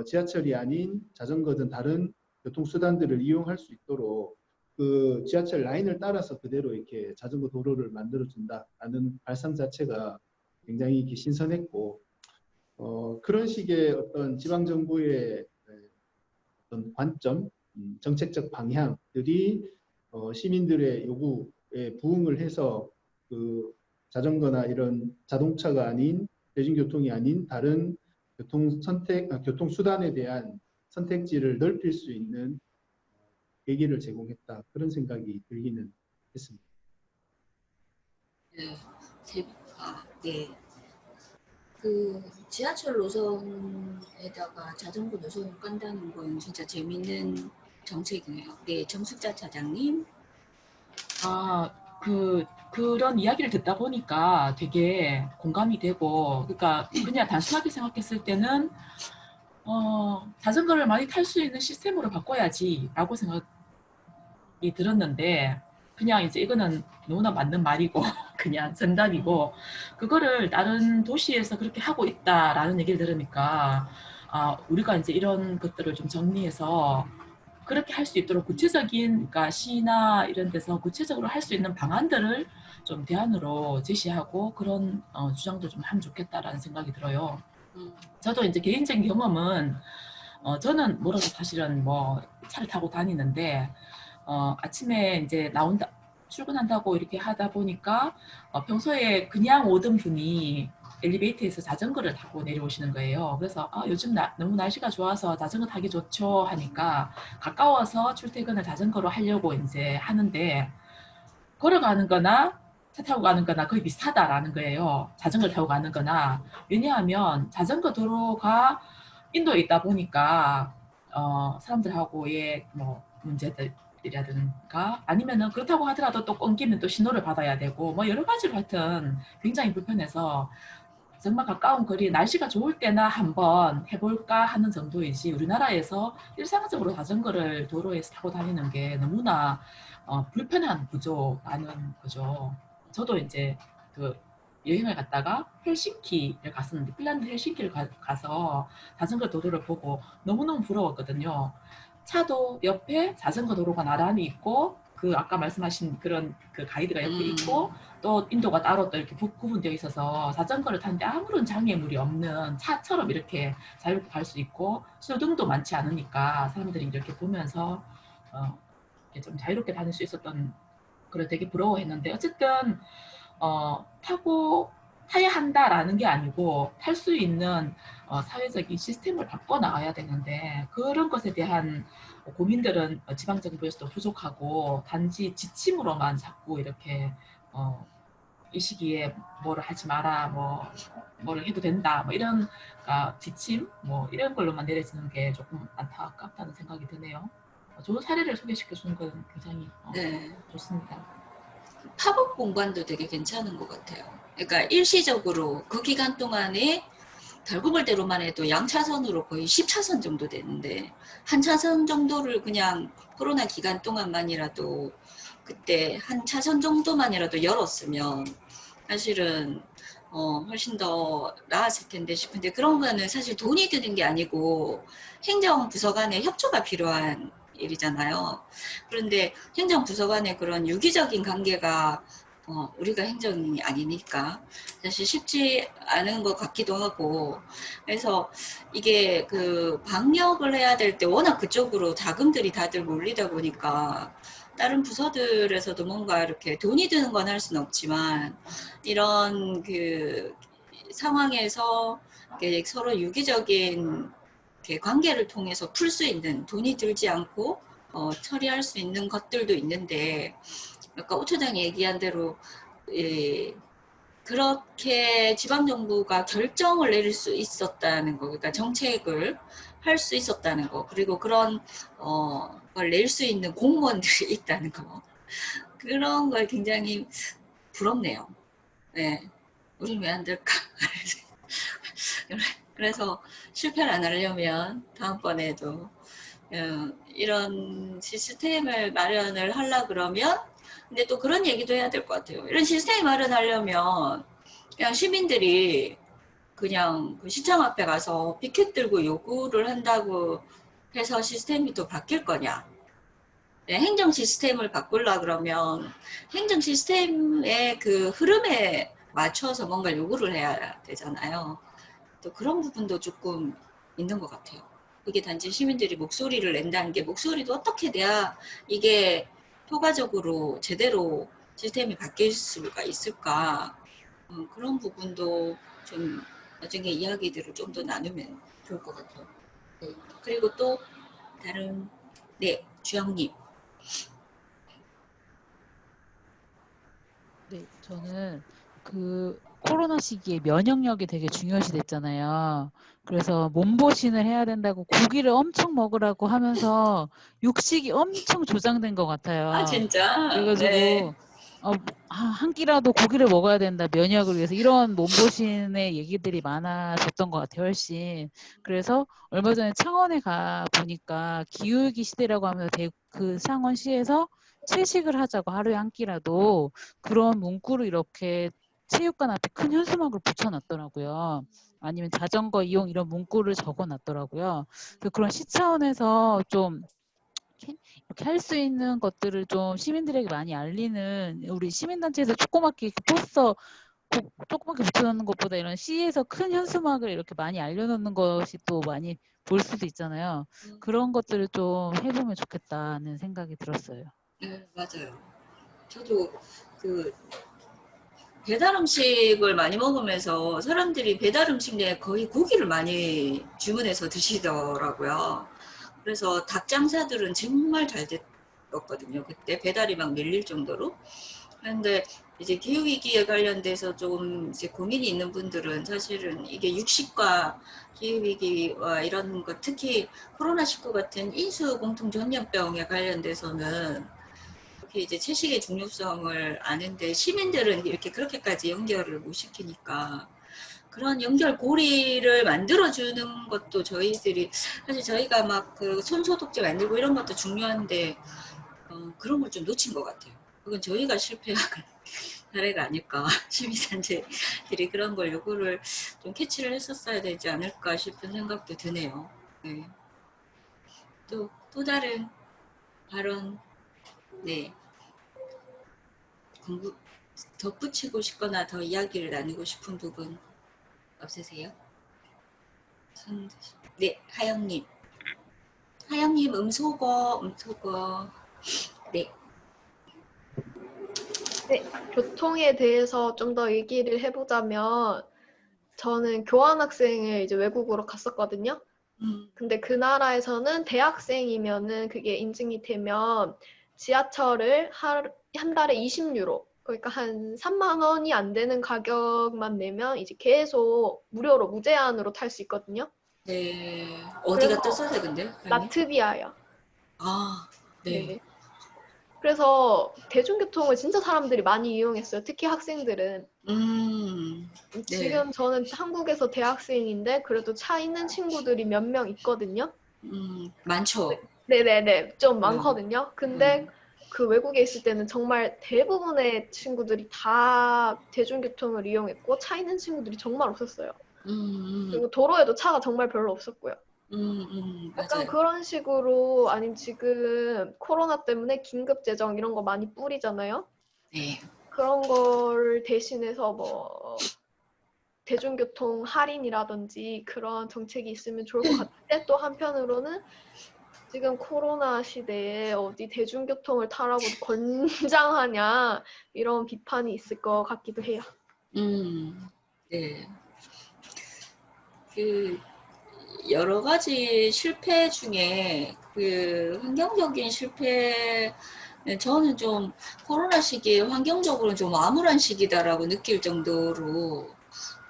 Speaker 6: 지하철이 아닌 자전거든 다른 교통수단들을 이용할 수 있도록 그 지하철 라인을 따라서 그대로 이렇게 자전거 도로를 만들어준다라는 발상 자체가 굉장히 이렇게 신선했고, 그런 식의 어떤 지방정부의 어떤 관점, 정책적 방향들이 시민들의 요구에 부응을 해서 그 자전거나 이런 자동차가 아닌 대중교통이 아닌 다른 교통수단에 대한 선택지를 넓힐 수 있는 계기를 제공했다. 그런 생각이 들기는 했습니다.
Speaker 1: 네, 네. 그 지하철 노선에다가 자전거 노선을 깐다는 건 진짜 재밌는 정책이네요. 네, 정숙자 차장님.
Speaker 5: 그런 이야기를 듣다 보니까 되게 공감이 되고, 그러니까 그냥 단순하게 생각했을 때는 자전거를 많이 탈 수 있는 시스템으로 바꿔야지라고 생각이 들었는데, 그냥 이제 이거는 너무나 맞는 말이고 그냥 정답이고, 그거를 다른 도시에서 그렇게 하고 있다라는 얘기를 들으니까 우리가 이제 이런 것들을 좀 정리해서 그렇게 할 수 있도록 구체적인, 그러니까 시나 이런 데서 구체적으로 할 수 있는 방안들을 좀 대안으로 제시하고 그런 주장도 좀 하면 좋겠다라는 생각이 들어요. 저도 이제 개인적인 경험은 저는 뭐라도 사실은 뭐 차를 타고 다니는데 아침에 이제 출근한다고 이렇게 하다 보니까 평소에 그냥 오던 분이 엘리베이터에서 자전거를 타고 내려오시는 거예요. 그래서 요즘 너무 날씨가 좋아서 자전거 타기 좋죠 하니까 가까워서 출퇴근을 자전거로 하려고 이제 하는데, 걸어가는 거나 차 타고 가는 거나 거의 비슷하다라는 거예요. 자전거를 타고 가는 거나. 왜냐하면 자전거 도로가 인도에 있다 보니까 사람들하고의 뭐 문제들이라든가, 아니면은 그렇다고 하더라도 또 끊기면 또 신호를 받아야 되고 뭐 여러 가지로 하여튼 굉장히 불편해서 정말 가까운 거리, 날씨가 좋을 때나 한번 해볼까 하는 정도이지 우리나라에서 일상적으로 자전거를 도로에서 타고 다니는 게 너무나 불편한 구조라는 거죠. 저도 이제 그 여행을 갔다가 헬싱키를 갔었는데 핀란드 헬싱키를 가서 자전거 도로를 보고 너무너무 부러웠거든요. 차도 옆에 자전거 도로가 나란히 있고 그 아까 말씀하신 그런 그 가이드가 옆에 있고 또 인도가 따로 또 이렇게 구분되어 있어서 자전거를 타는데 아무런 장애물이 없는 차처럼 이렇게 자유롭게 갈 수 있고 신호등도 많지 않으니까 사람들이 이렇게 보면서 이렇게 좀 자유롭게 다닐 수 있었던 그걸 되게 부러워했는데 어쨌든 타야 한다라는 게 아니고 탈 수 있는 사회적인 시스템을 바꿔 나가야 되는데 그런 것에 대한 고민들은 지방정부에서도 부족하고 단지 지침으로만 자꾸 이렇게 이 시기에 뭐를 하지 마라, 뭐를 해도 된다, 뭐 이런 지침, 뭐 이런 걸로만 내려지는 게 조금 안타깝다는 생각이 드네요. 좋은 사례를 소개시켜 주는 건 굉장히
Speaker 1: 네.
Speaker 5: 좋습니다.
Speaker 1: 팝업 공간도 되게 괜찮은 것 같아요. 그러니까 일시적으로 그 기간 동안에 달구벌대로만 해도 양차선으로 거의 10차선 정도 되는데 한 차선 정도를 그냥 코로나 기간 동안만이라도 그때 한 차선 정도만이라도 열었으면 사실은 훨씬 더 나았을 텐데 싶은데 그런 거는 사실 돈이 드는 게 아니고 행정부서 간의 협조가 필요한 일이잖아요. 그런데 행정부서 간의 그런 유기적인 관계가 우리가 행정이 아니니까 사실 쉽지 않은 것 같기도 하고 그래서 이게 그 방역을 해야 될 때 워낙 그쪽으로 자금들이 다들 몰리다 보니까 다른 부서들에서도 뭔가 이렇게 돈이 드는 건 할 수는 없지만 이런 그 상황에서 서로 유기적인 관계를 통해서 풀 수 있는 돈이 들지 않고 처리할 수 있는 것들도 있는데 아까 오 처장이 얘기한 대로 그렇게 지방정부가 결정을 내릴 수 있었다는 거, 그러니까 정책을 할 수 있었다는 거, 그리고 그런 걸 낼 수 있는 공무원들이 있다는 거, 그런 걸 굉장히 부럽네요. 네, 우리는 왜 안 될까? 그래서 실패를 안 하려면 다음번에도 이런 시스템을 마련을 하려 그러면 근데 또 그런 얘기도 해야 될 것 같아요. 이런 시스템 마련하려면 그냥 시민들이 그냥 그 시청 앞에 가서 피켓 들고 요구를 한다고 해서 시스템이 또 바뀔 거냐. 네, 행정 시스템을 바꾸려 그러면 행정 시스템의 그 흐름에 맞춰서 뭔가 요구를 해야 되잖아요. 또 그런 부분도 조금 있는 것 같아요. 그게 단지 시민들이 목소리를 낸다는 게 목소리도 어떻게 돼야 이게 효과적으로 제대로 시스템이 바뀔 수가 있을까 그런 부분도 좀 나중에 이야기들을 좀 더 나누면 좋을 것 같아요. 네. 그리고 또 다른 네 주영님.
Speaker 3: 네, 저는 그 코로나 시기에 면역력이 되게 중요시 됐잖아요. 그래서 몸보신을 해야 된다고 고기를 엄청 먹으라고 하면서 육식이 엄청 조장된 것 같아요.
Speaker 1: 아 진짜?
Speaker 3: 그래가지고
Speaker 1: 네.
Speaker 3: 한 끼라도 고기를 먹어야 된다, 면역을 위해서. 이런 몸보신의 얘기들이 많아졌던 것 같아요, 훨씬. 그래서 얼마 전에 창원에 가 보니까 기후위기 시대라고 하면서 그 창원시에서 채식을 하자고 하루에 한 끼라도 그런 문구를 이렇게 체육관 앞에 큰 현수막을 붙여놨더라고요. 아니면 자전거 이용 이런 문구를 적어놨더라고요. 그래서 그런 시 차원에서 좀 이렇게 할 수 있는 것들을 좀 시민들에게 많이 알리는, 우리 시민단체에서 조그맣게 이렇게 포스터 조그맣게 붙여놓는 것보다 이런 시에서 큰 현수막을 이렇게 많이 알려놓는 것이 또 많이 볼 수도 있잖아요. 그런 것들을 좀 해보면 좋겠다는 생각이 들었어요.
Speaker 1: 네, 맞아요. 저도 그 배달 음식을 많이 먹으면서 사람들이 배달 음식 내에 거의 고기를 많이 주문해서 드시더라고요. 그래서 닭 장사들은 정말 잘 됐거든요. 그때 배달이 막 밀릴 정도로. 그런데 이제 기후위기에 관련돼서 좀 이제 고민이 있는 분들은 사실은 이게 육식과 기후위기와 이런 것, 특히 코로나19 같은 인수공통전염병에 관련돼서는 이렇게 이제 채식의 중요성을 아는데 시민들은 이렇게 그렇게까지 연결을 못 시키니까 그런 연결고리를 만들어주는 것도 저희들이 사실 저희가 막 그 손소독제 만들고 이런 것도 중요한데 그런 걸 좀 놓친 것 같아요. 그건 저희가 실패한 사례가 아닐까. 시민단체들이 그런 걸 요구를 좀 캐치를 했었어야 되지 않을까 싶은 생각도 드네요. 네. 또 다른 발언, 네. 덧붙이고 싶거나 더 이야기를 나누고 싶은 부분 없으세요? 네, 하영님. 하영님, 음소거. 네.
Speaker 2: 네, 교통에 대해서 좀 더 얘기를 해보자면 저는 교환학생을 이제 외국으로 갔었거든요. 근데 그 나라에서는 대학생이면은 그게 인증이 되면 지하철을 한 달에 20유로, 그러니까 한 3만 원이 안 되는 가격만 내면 이제 계속 무료로 무제한으로 탈 수 있거든요.
Speaker 1: 네. 어디가 떴어요, 근데?
Speaker 2: 라트비아요.
Speaker 1: 아, 네.
Speaker 2: 네네. 그래서 대중교통을 진짜 사람들이 많이 이용했어요. 특히 학생들은.
Speaker 1: 네.
Speaker 2: 지금 저는 한국에서 대학생인데 그래도 차 있는 친구들이 몇 명 있거든요.
Speaker 1: 많죠.
Speaker 2: 네네네. 좀 많거든요. 근데 그 외국에 있을 때는 정말 대부분의 친구들이 다 대중교통을 이용했고 차 있는 친구들이 정말 없었어요. 그리고 도로에도 차가 정말 별로 없었고요. 약간
Speaker 1: 맞아요.
Speaker 2: 그런 식으로 아니면 지금 코로나 때문에 긴급 재정 이런 거 많이 뿌리잖아요.
Speaker 1: 네.
Speaker 2: 그런 걸 대신해서 뭐 대중교통 할인이라든지 그런 정책이 있으면 좋을 것 같은데 또 한편으로는 지금 코로나 시대에 어디 대중교통을 타라고 권장하냐 이런 비판이 있을 것 같기도 해요.
Speaker 1: 네. 그 여러 가지 실패 중에 그 환경적인 실패는 저는 좀 코로나 시기에 환경적으로 좀 암울한 시기다라고 느낄 정도로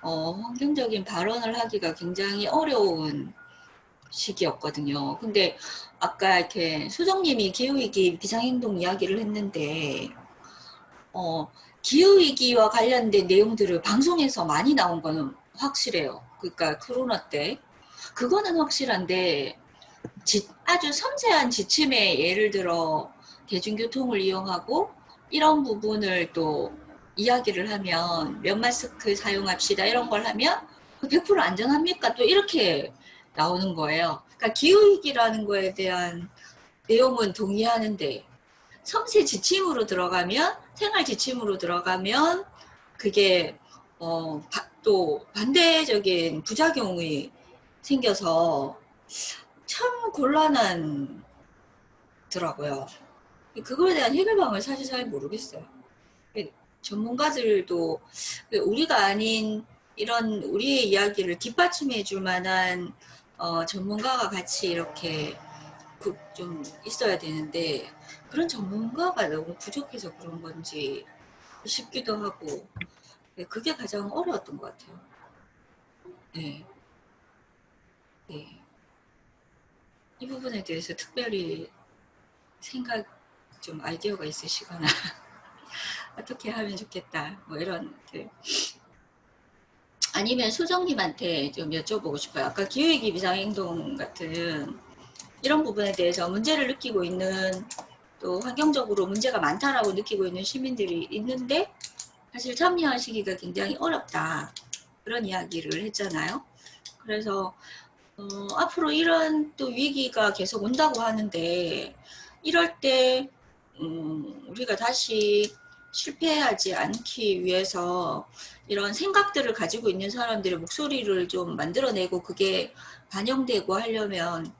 Speaker 1: 환경적인 발언을 하기가 굉장히 어려운 시기였거든요. 근데 아까 이렇게 수정님이 기후위기 비상행동 이야기를 했는데 기후위기와 관련된 내용들을 방송에서 많이 나온 거는 확실해요. 그러니까 코로나 때 그거는 확실한데 아주 섬세한 지침에 예를 들어 대중교통을 이용하고 이런 부분을 또 이야기를 하면 면 마스크 사용합시다 이런 걸 하면 100% 안전합니까? 또 이렇게 나오는 거예요. 그러니까 기후위기라는 거에 대한 내용은 동의하는데 섬세 지침으로 들어가면 생활 지침으로 들어가면 그게 또 반대적인 부작용이 생겨서 참 곤란하더라고요. 그거에 대한 해결방을 사실 잘 모르겠어요. 전문가들도 우리가 아닌 이런 우리의 이야기를 뒷받침해 줄 만한 전문가가 같이 이렇게 좀 있어야 되는데 그런 전문가가 너무 부족해서 그런 건지 싶기도 하고 그게 가장 어려웠던 것 같아요. 네. 네. 이 부분에 대해서 특별히 좀 아이디어가 있으시거나 어떻게 하면 좋겠다 뭐 이런 아니면 수정님한테 좀 여쭤보고 싶어요. 아까 기후위기 비상행동 같은 이런 부분에 대해서 문제를 느끼고 있는 또 환경적으로 문제가 많다라고 느끼고 있는 시민들이 있는데 사실 참여하시기가 굉장히 어렵다 그런 이야기를 했잖아요. 그래서 앞으로 이런 또 위기가 계속 온다고 하는데 이럴 때 우리가 다시 실패하지 않기 위해서 이런 생각들을 가지고 있는 사람들의 목소리를 좀 만들어내고 그게 반영되고 하려면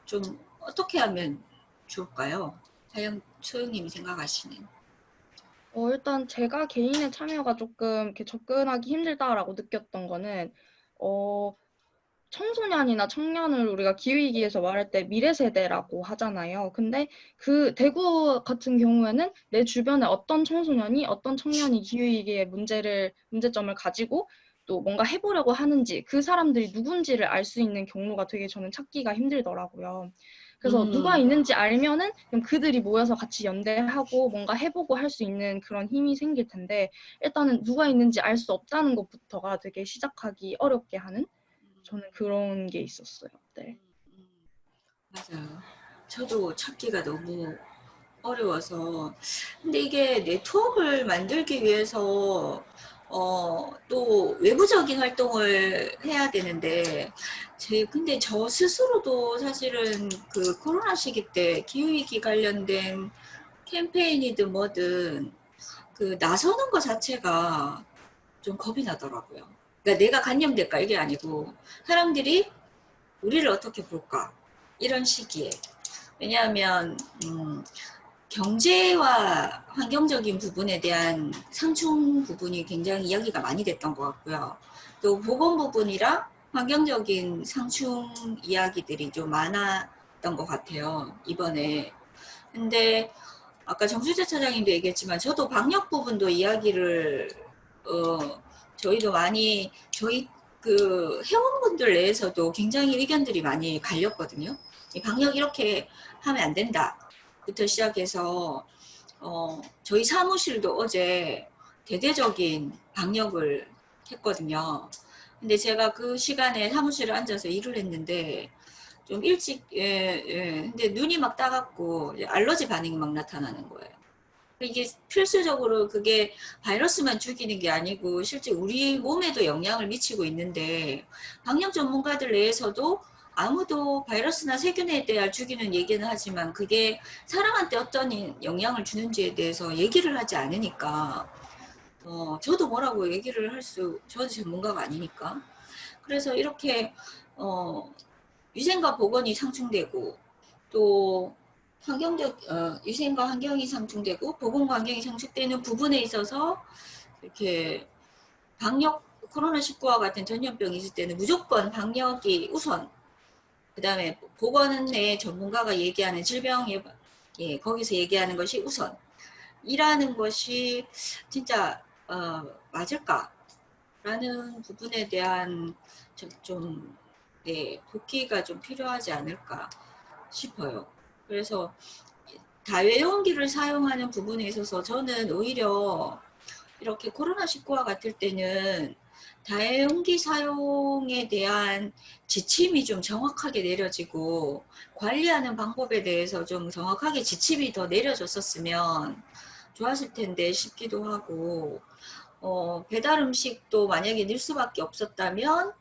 Speaker 1: 좀 어떻게 하면 좋을까요? 소영님이 생각하시는.
Speaker 4: 일단 제가 개인의 참여가 조금 이렇게 접근하기 힘들다라고 느꼈던 거는 청소년이나 청년을 우리가 기후위기에서 말할 때 미래 세대라고 하잖아요. 근데 그 대구 같은 경우에는 내 주변에 어떤 청소년이 어떤 청년이 기후위기의 문제점을 가지고 또 뭔가 해보려고 하는지 그 사람들이 누군지를 알 수 있는 경로가 되게 저는 찾기가 힘들더라고요. 그래서 누가 있는지 알면은 그럼 그들이 모여서 같이 연대하고 뭔가 해보고 할 수 있는 그런 힘이 생길 텐데 일단은 누가 있는지 알 수 없다는 것부터가 되게 시작하기 어렵게 하는 저는 그런 게 있었어요. 네.
Speaker 1: 맞아요. 저도 찾기가 너무 어려워서. 근데 이게 네트워크를 만들기 위해서 또 외부적인 활동을 해야 되는데 근데 저 스스로도 사실은 그 코로나 시기 때 기후위기 관련된 캠페인이든 뭐든 그 나서는 것 자체가 좀 겁이 나더라고요. 그러니까 내가 간염될까 이게 아니고 사람들이 우리를 어떻게 볼까 이런 시기에. 왜냐하면 경제와 환경적인 부분에 대한 상충 부분이 굉장히 이야기가 많이 됐던 것 같고요. 또 보건 부분이랑 환경적인 상충 이야기들이 좀 많았던 것 같아요, 이번에. 근데 아까 정수재 차장님도 얘기했지만 저도 방역 부분도 이야기를 저희도 많이 저희 그 회원분들 내에서도 굉장히 의견들이 많이 갈렸거든요. 이 방역 이렇게 하면 안 된다부터 시작해서 저희 사무실도 어제 대대적인 방역을 했거든요. 근데 제가 그 시간에 사무실에 앉아서 일을 했는데 좀 일찍 근데 눈이 막 따갑고 알러지 반응이 막 나타나는 거예요. 이게 필수적으로 그게 바이러스만 죽이는 게 아니고 실제 우리 몸에도 영향을 미치고 있는데 방역 전문가들 내에서도 아무도 바이러스나 세균에 대해 죽이는 얘기는 하지만 그게 사람한테 어떤 영향을 주는지에 대해서 얘기를 하지 않으니까 저도 뭐라고 얘기를 저도 전문가가 아니니까. 그래서 이렇게 위생과 보건이 상충되고 또 위생과 환경이 상충되고 보건과 환경이 상충되는 부분에 있어서 이렇게 코로나19와 같은 전염병이 있을 때는 무조건 방역이 우선, 그 다음에 보건의 전문가가 얘기하는 질병 예방, 거기서 얘기하는 것이 우선 이라는 것이 진짜 맞을까라는 부분에 대한 좀 복귀가 좀 필요하지 않을까 싶어요. 그래서 다회용기를 사용하는 부분에 있어서 저는 오히려 이렇게 코로나19와 같을 때는 다회용기 사용에 대한 지침이 좀 정확하게 내려지고 관리하는 방법에 대해서 좀 정확하게 지침이 더 내려졌었으면 좋았을 텐데 싶기도 하고 배달 음식도 만약에 늘 수밖에 없었다면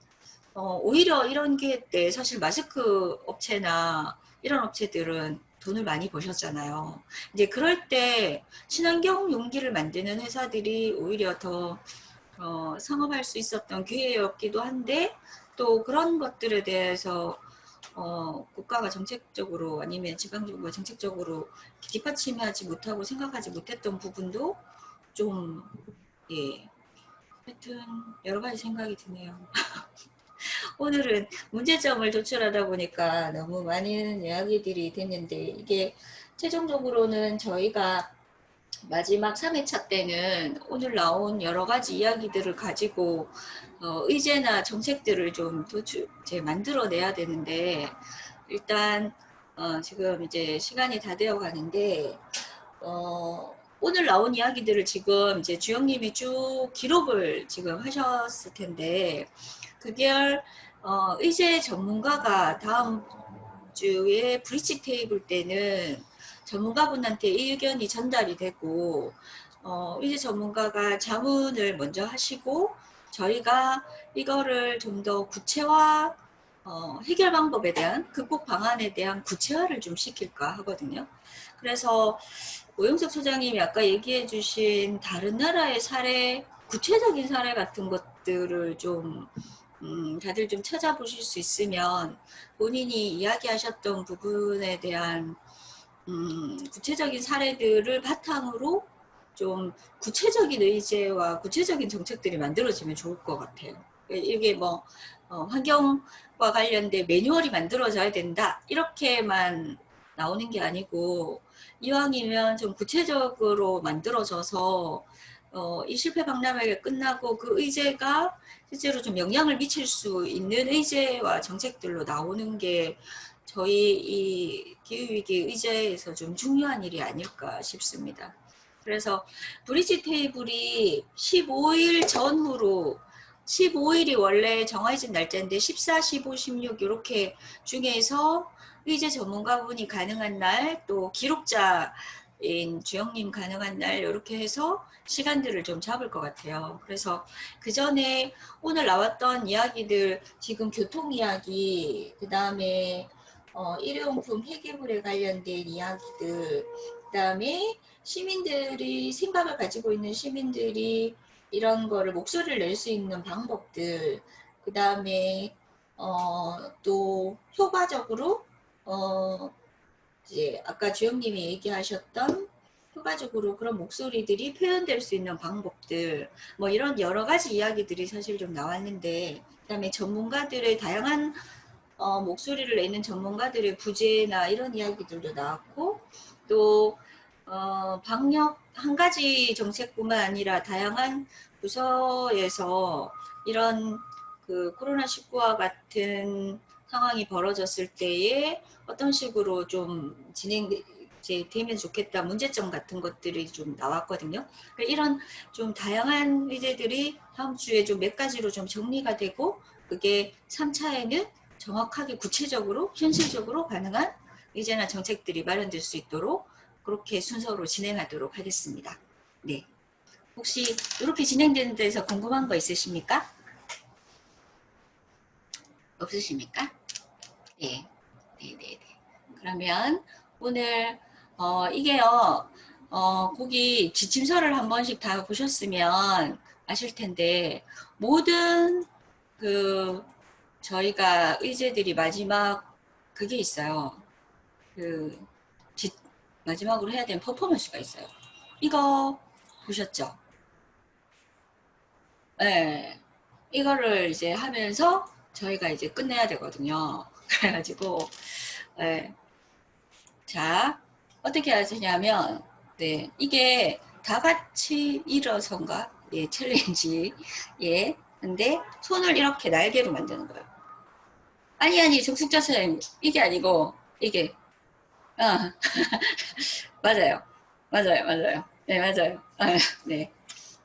Speaker 1: 오히려 이런 게 때 사실 마스크 업체나 이런 업체들은 돈을 많이 버셨잖아요. 이제 그럴 때 친환경 용기를 만드는 회사들이 오히려 더 상업할 수 있었던 기회였기도 한데 또 그런 것들에 대해서 국가가 정책적으로 아니면 지방정부가 정책적으로 뒷받침하지 못하고 생각하지 못했던 부분도 좀 하여튼 여러 가지 생각이 드네요. 오늘은 문제점을 도출하다 보니까 너무 많은 이야기들이 됐는데 이게 최종적으로는 저희가 마지막 3회차 때는 오늘 나온 여러 가지 이야기들을 가지고 의제나 정책들을 좀 만들어내야 되는데 일단 지금 이제 시간이 다 되어 가는데 오늘 나온 이야기들을 지금 이제 주영님이 쭉 기록을 지금 하셨을 텐데 그게 의제 전문가가 다음 주에 브리치 테이블 때는 전문가분한테 이 의견이 전달이 되고 의제 전문가가 자문을 먼저 하시고 저희가 이거를 좀 더 구체화 해결 방법에 대한 극복 방안에 대한 구체화를 좀 시킬까 하거든요. 그래서 오영석 소장님이 아까 얘기해 주신 다른 나라의 사례, 구체적인 사례 같은 것들을 좀 다들 좀 찾아보실 수 있으면 본인이 이야기하셨던 부분에 대한 구체적인 사례들을 바탕으로 좀 구체적인 의제와 구체적인 정책들이 만들어지면 좋을 것 같아요. 이게 뭐 환경과 관련된 매뉴얼이 만들어져야 된다 이렇게만 나오는 게 아니고 이왕이면 좀 구체적으로 만들어져서 이 실패 박람회가 끝나고 그 의제가 실제로 좀 영향을 미칠 수 있는 의제와 정책들로 나오는 게 저희 이 기후위기 의제에서 좀 중요한 일이 아닐까 싶습니다. 그래서 브릿지 테이블이 15일 전후로 15일이 원래 정해진 날짜인데 14, 15, 16 이렇게 중에서 의제 전문가분이 가능한 날, 또 기록자인 주영님 가능한 날 이렇게 해서 시간들을 좀 잡을 것 같아요. 그래서 그 전에 오늘 나왔던 이야기들, 지금 교통 이야기, 그 다음에 일회용품 폐기물에 관련된 이야기들, 그 다음에 시민들이 생각을 가지고 있는 시민들이 이런 거를 목소리를 낼 수 있는 방법들, 그 다음에 또 효과적으로 이제 아까 주영님이 얘기하셨던 효과적으로 그런 목소리들이 표현될 수 있는 방법들, 뭐 이런 여러 가지 이야기들이 사실 좀 나왔는데, 그다음에 전문가들의 다양한 목소리를 내는 전문가들의 부재나 이런 이야기들도 나왔고, 또 방역 한 가지 정책뿐만 아니라 다양한 부서에서 이런 그 코로나19와 같은 상황이 벌어졌을 때에 어떤 식으로 좀 진행되면 좋겠다, 문제점 같은 것들이 좀 나왔거든요. 이런 좀 다양한 의제들이 다음 주에 좀 몇 가지로 좀 정리가 되고, 그게 3차에는 정확하게 구체적으로 현실적으로 가능한 의제나 정책들이 마련될 수 있도록 그렇게 순서로 진행하도록 하겠습니다. 네. 혹시 이렇게 진행되는 데서 궁금한 거 있으십니까? 없으십니까? 네. 네네네. 그러면 오늘 이게요, 거기 지침서를 한 번씩 다 보셨으면 아실 텐데, 모든 그 저희가 의제들이 마지막 그게 있어요. 그 마지막으로 해야 되는 퍼포먼스가 있어요. 이거 보셨죠? 네. 이거를 이제 하면서 저희가 이제 끝내야 되거든요. 그래가지고 네. 자, 어떻게 하시냐면, 네, 이게 다 같이 일어선가? 예, 챌린지. 예. 근데 손을 이렇게 날개로 만드는 거예요. 아니, 정숙자 선생님. 이게 아니고, 이게. 맞아요. 네, 맞아요. 네.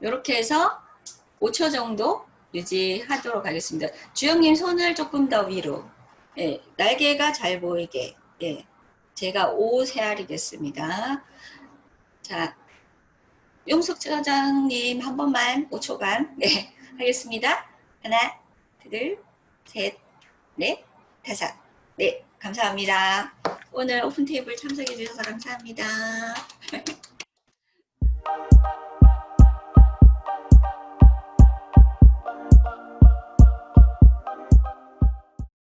Speaker 1: 이렇게 해서 5초 정도 유지하도록 하겠습니다. 주영님 손을 조금 더 위로. 예, 날개가 잘 보이게. 예. 제가 5 세알이겠습니다. 자, 용석 처장님 한 번만 5초간 네, 하겠습니다. 하나, 둘, 셋, 넷, 다섯. 네, 감사합니다. 오늘 오픈 테이블 참석해 주셔서 감사합니다.